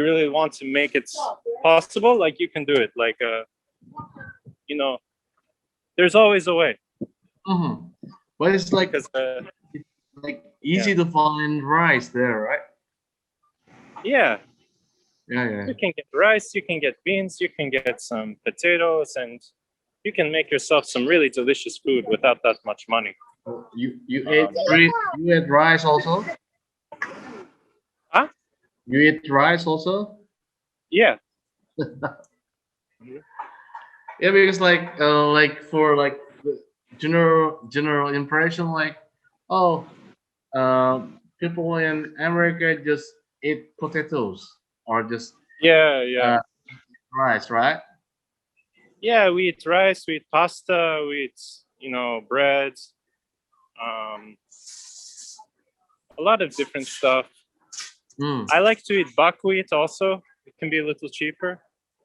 really want to make it possible. Like you can do it. Like you know, there's always a way. Mm-hmm. But it's like Because easy to find rice there, right? yeah, Yeah. you can get rice, you can get beans, you can get some potatoes, and you can make yourself some really delicious food without that much money. You ate rice also? Huh? You eat rice also? Yeah. Yeah, because like for like the general impression, like oh, people in America just eat potatoes or just Yeah. rice, right? Yeah, we eat rice, we eat pasta, we eat, you know, bread, um, a lot of different stuff. Mm. I like to eat buckwheat also. It can be a little cheaper.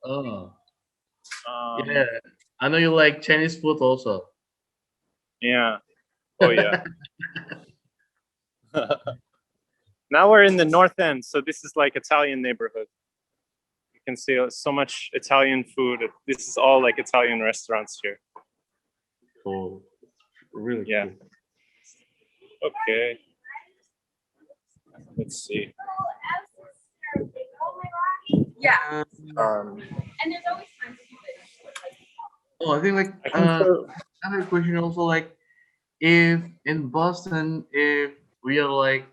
Oh, Um, yeah. I know you like Chinese food also. yeah. Oh, yeah. Now we're in the North End, so this is like Italian neighborhood. You can see so much Italian food. This is all like Italian restaurants here. Cool. Really Yeah. cool. Okay. Let's see. Yeah. Um, And there's always time to do it. Oh, I think like I can throw- another question also like if in Boston if we are like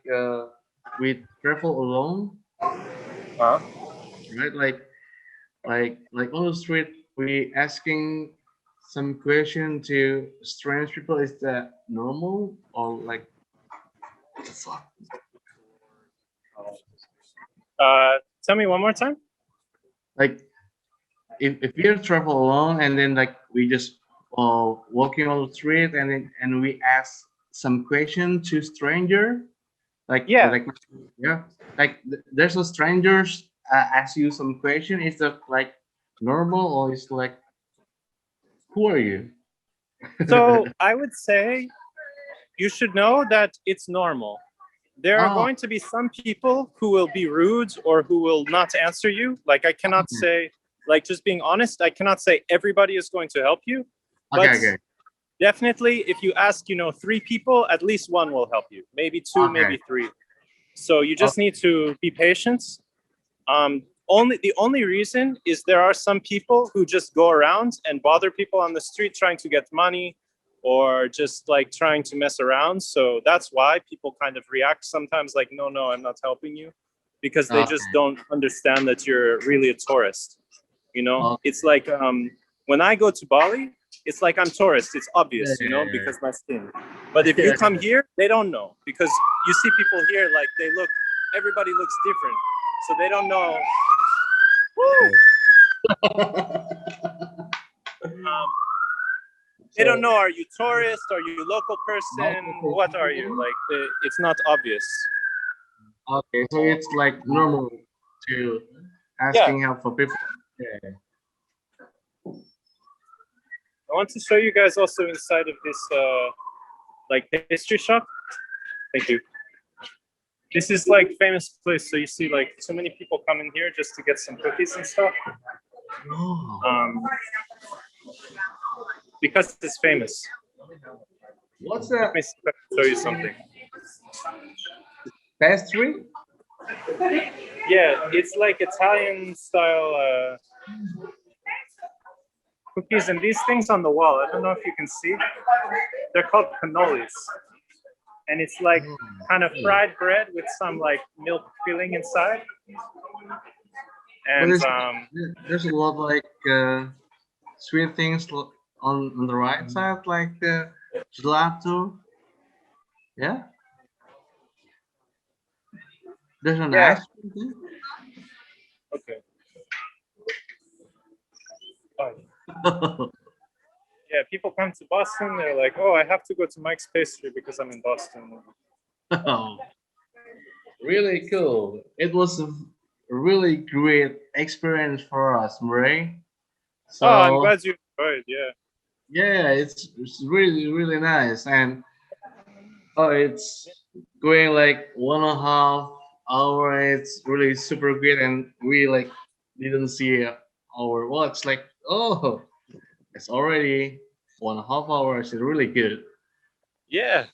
we travel alone, Huh? right? Like on the street we asking some question to strange people, is that normal or like what the fuck? Tell me one more time. Like if we are travel alone and then like we just walking on the street and we ask some question to stranger, like Yeah. yeah, like there's a strangers ask you some question, is that like normal or is like who are you? So I would say you should know that it's normal. There are Oh. going to be some people who will be rude or who will not answer you. Like I cannot say, like just being honest, I cannot say everybody is going to help you. But Okay. definitely if you ask, you know, 3 people, at least 1 will help you. Maybe 2, Okay. maybe 3. So you just need to be patient. The only reason is there are some people who just go around and bother people on the street trying to get money or just like trying to mess around. So that's why people kind of react sometimes like, no, I'm not helping you, because they just don't understand that you're really a tourist. You know, Okay. it's like when I go to Bali, it's like I'm tourist. It's obvious, you know, Yeah. because my skin. But if you come here, they don't know, because you see people here like everybody looks different, so they don't know. They don't know, are you tourist? Are you local person? What are you? Like, it's not obvious. Okay, so it's like normal to asking help for people. Yeah. I want to show you guys also inside of this like pastry shop. Thank you. This is like famous place, so you see like so many people come in here just to get some cookies and stuff. Because it's famous. What's Let that? me show you something. Pastry? Yeah, it's like Italian style cookies, and these things on the wall, I don't know if you can see, they're called cannolis. And it's like kind of fried bread with some like milk filling inside. And there's a lot like sweet things on the right side, like gelato. Yeah. There's an Yeah. ice cream. okay. Yeah, people come to Boston, they're like, oh, I have to go to Mike's Pastry because I'm in Boston. Really cool. It was a really great experience for us, Murray. So, Oh, I'm glad you enjoyed, yeah. yeah, it's really, really nice. And it's going like 1.5 hour. It's really super good. And we like didn't see our watch. Like, oh, it's already 1.5 hours. It's really good. Yeah.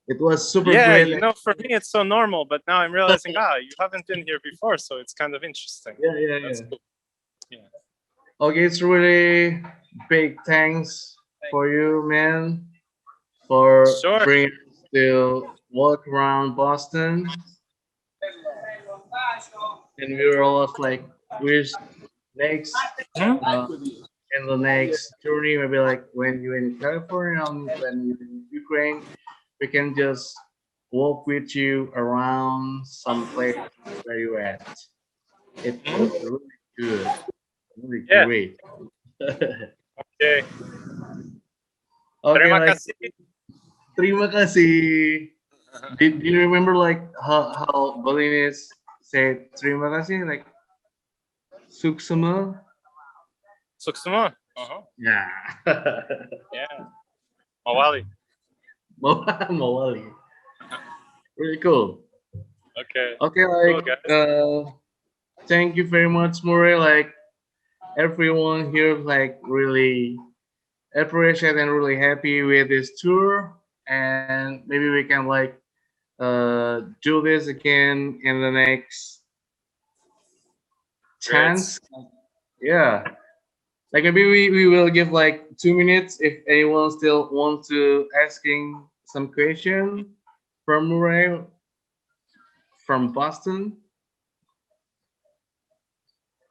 It was super Yeah, great. you know, for me it's so normal, but now I'm realizing, you haven't been here before, so it's kind of interesting. Yeah. That's cool. Yeah. Okay, it's really big thanks for you, man, for Sure. bringing us to walk around Boston. And we were all like, we're next in the next journey, maybe like when you're in California, when you're in Ukraine, we can just walk with you around some place where you at. It was really good, really Yeah. great. Okay. Okay, Terima like, kasih. terima kasih. Do you remember like how Balinese say terima kasih, like suksema? Suksuma. Yeah. Yeah. Mawali. Mawali. Really cool. Okay. Okay, like Cool, thank you very much, Murray. Like everyone here, like really appreciate and really happy with this tour, and maybe we can like do this again in the next chance. Yeah, like maybe we will give like 2 minutes if anyone still wants to asking some question from Murray from Boston.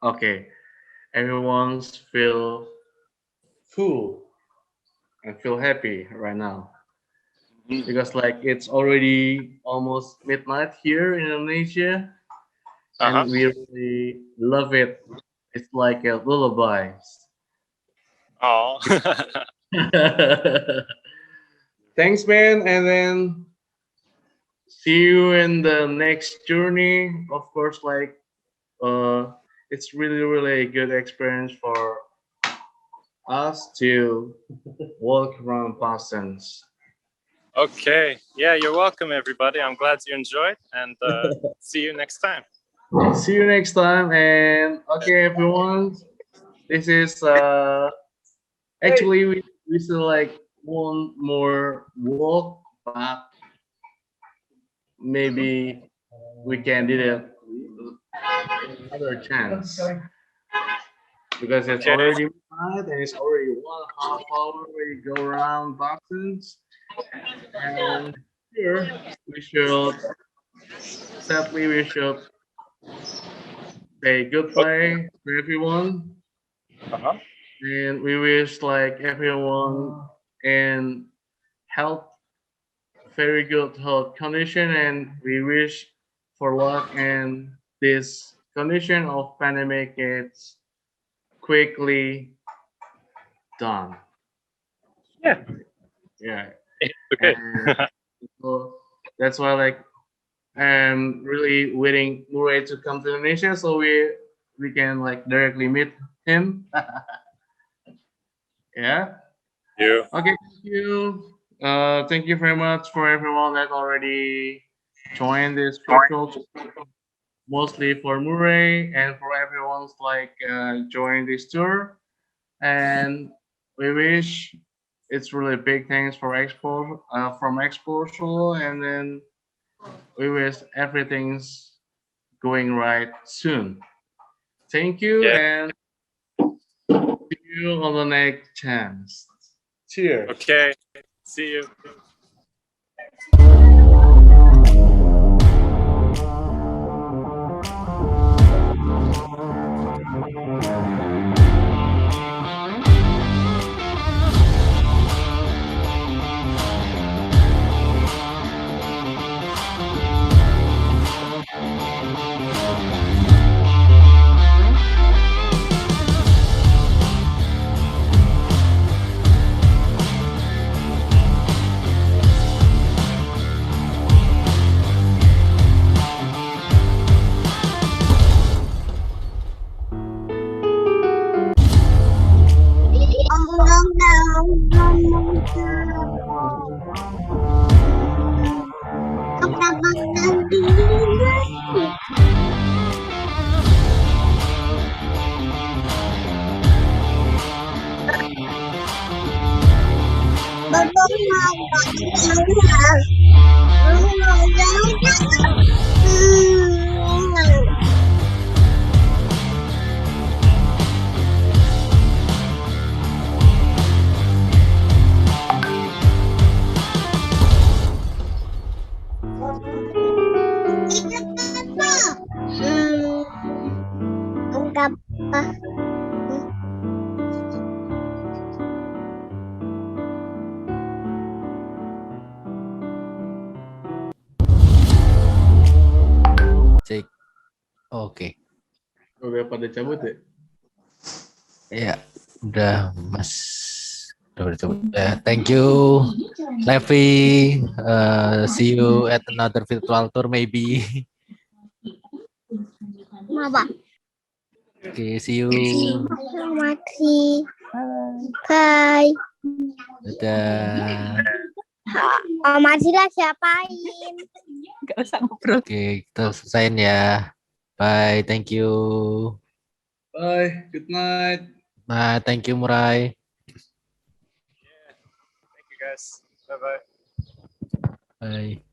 Okay, everyone's feel full and feel happy right now because like it's already almost midnight here in Indonesia, and we really love it. It's like a lullaby. Oh. Thanks, man, and then see you in the next journey. Of course, like it's really a good experience for us to walk around Boston. Okay. Yeah, you're welcome, everybody. I'm glad you enjoyed, and see you next time. See you next time. And okay, everyone, this is actually we still like one more walk, but maybe we can do it another chance because it's already midnight and it's already 1.5 hour we go around Boston's, and here we should say goodbye to everyone. And we wish like everyone in health, very good health condition, and we wish for luck and this condition of pandemic it's quickly done. Yeah. Okay. So that's why like I'm really waiting Murray to come to Indonesia so we can like directly meet him. Yeah. You. Okay, thank you. Thank you very much for everyone that already joined this virtual tour, mostly for Murray and for everyone's joined this tour. And we wish it's really big thanks for Expo from Expo Solo, and then we wish everything's going right soon. Thank you, Yeah. and see you on the next chance. Cheers. Okay. See you. Cek. Oke. Udah pada cabut ya? Ya, udah Mas. Udah cabut. Thank you, Levi. See you at another virtual tour maybe. Oke, see you. Bye. Dadah. Om Arsila siapain? Gak usah ngobrol. Oke, kita selesain ya. Bye, thank you. Bye, good night. Nah, thank you Murai. Thank you guys. Bye bye. Bye.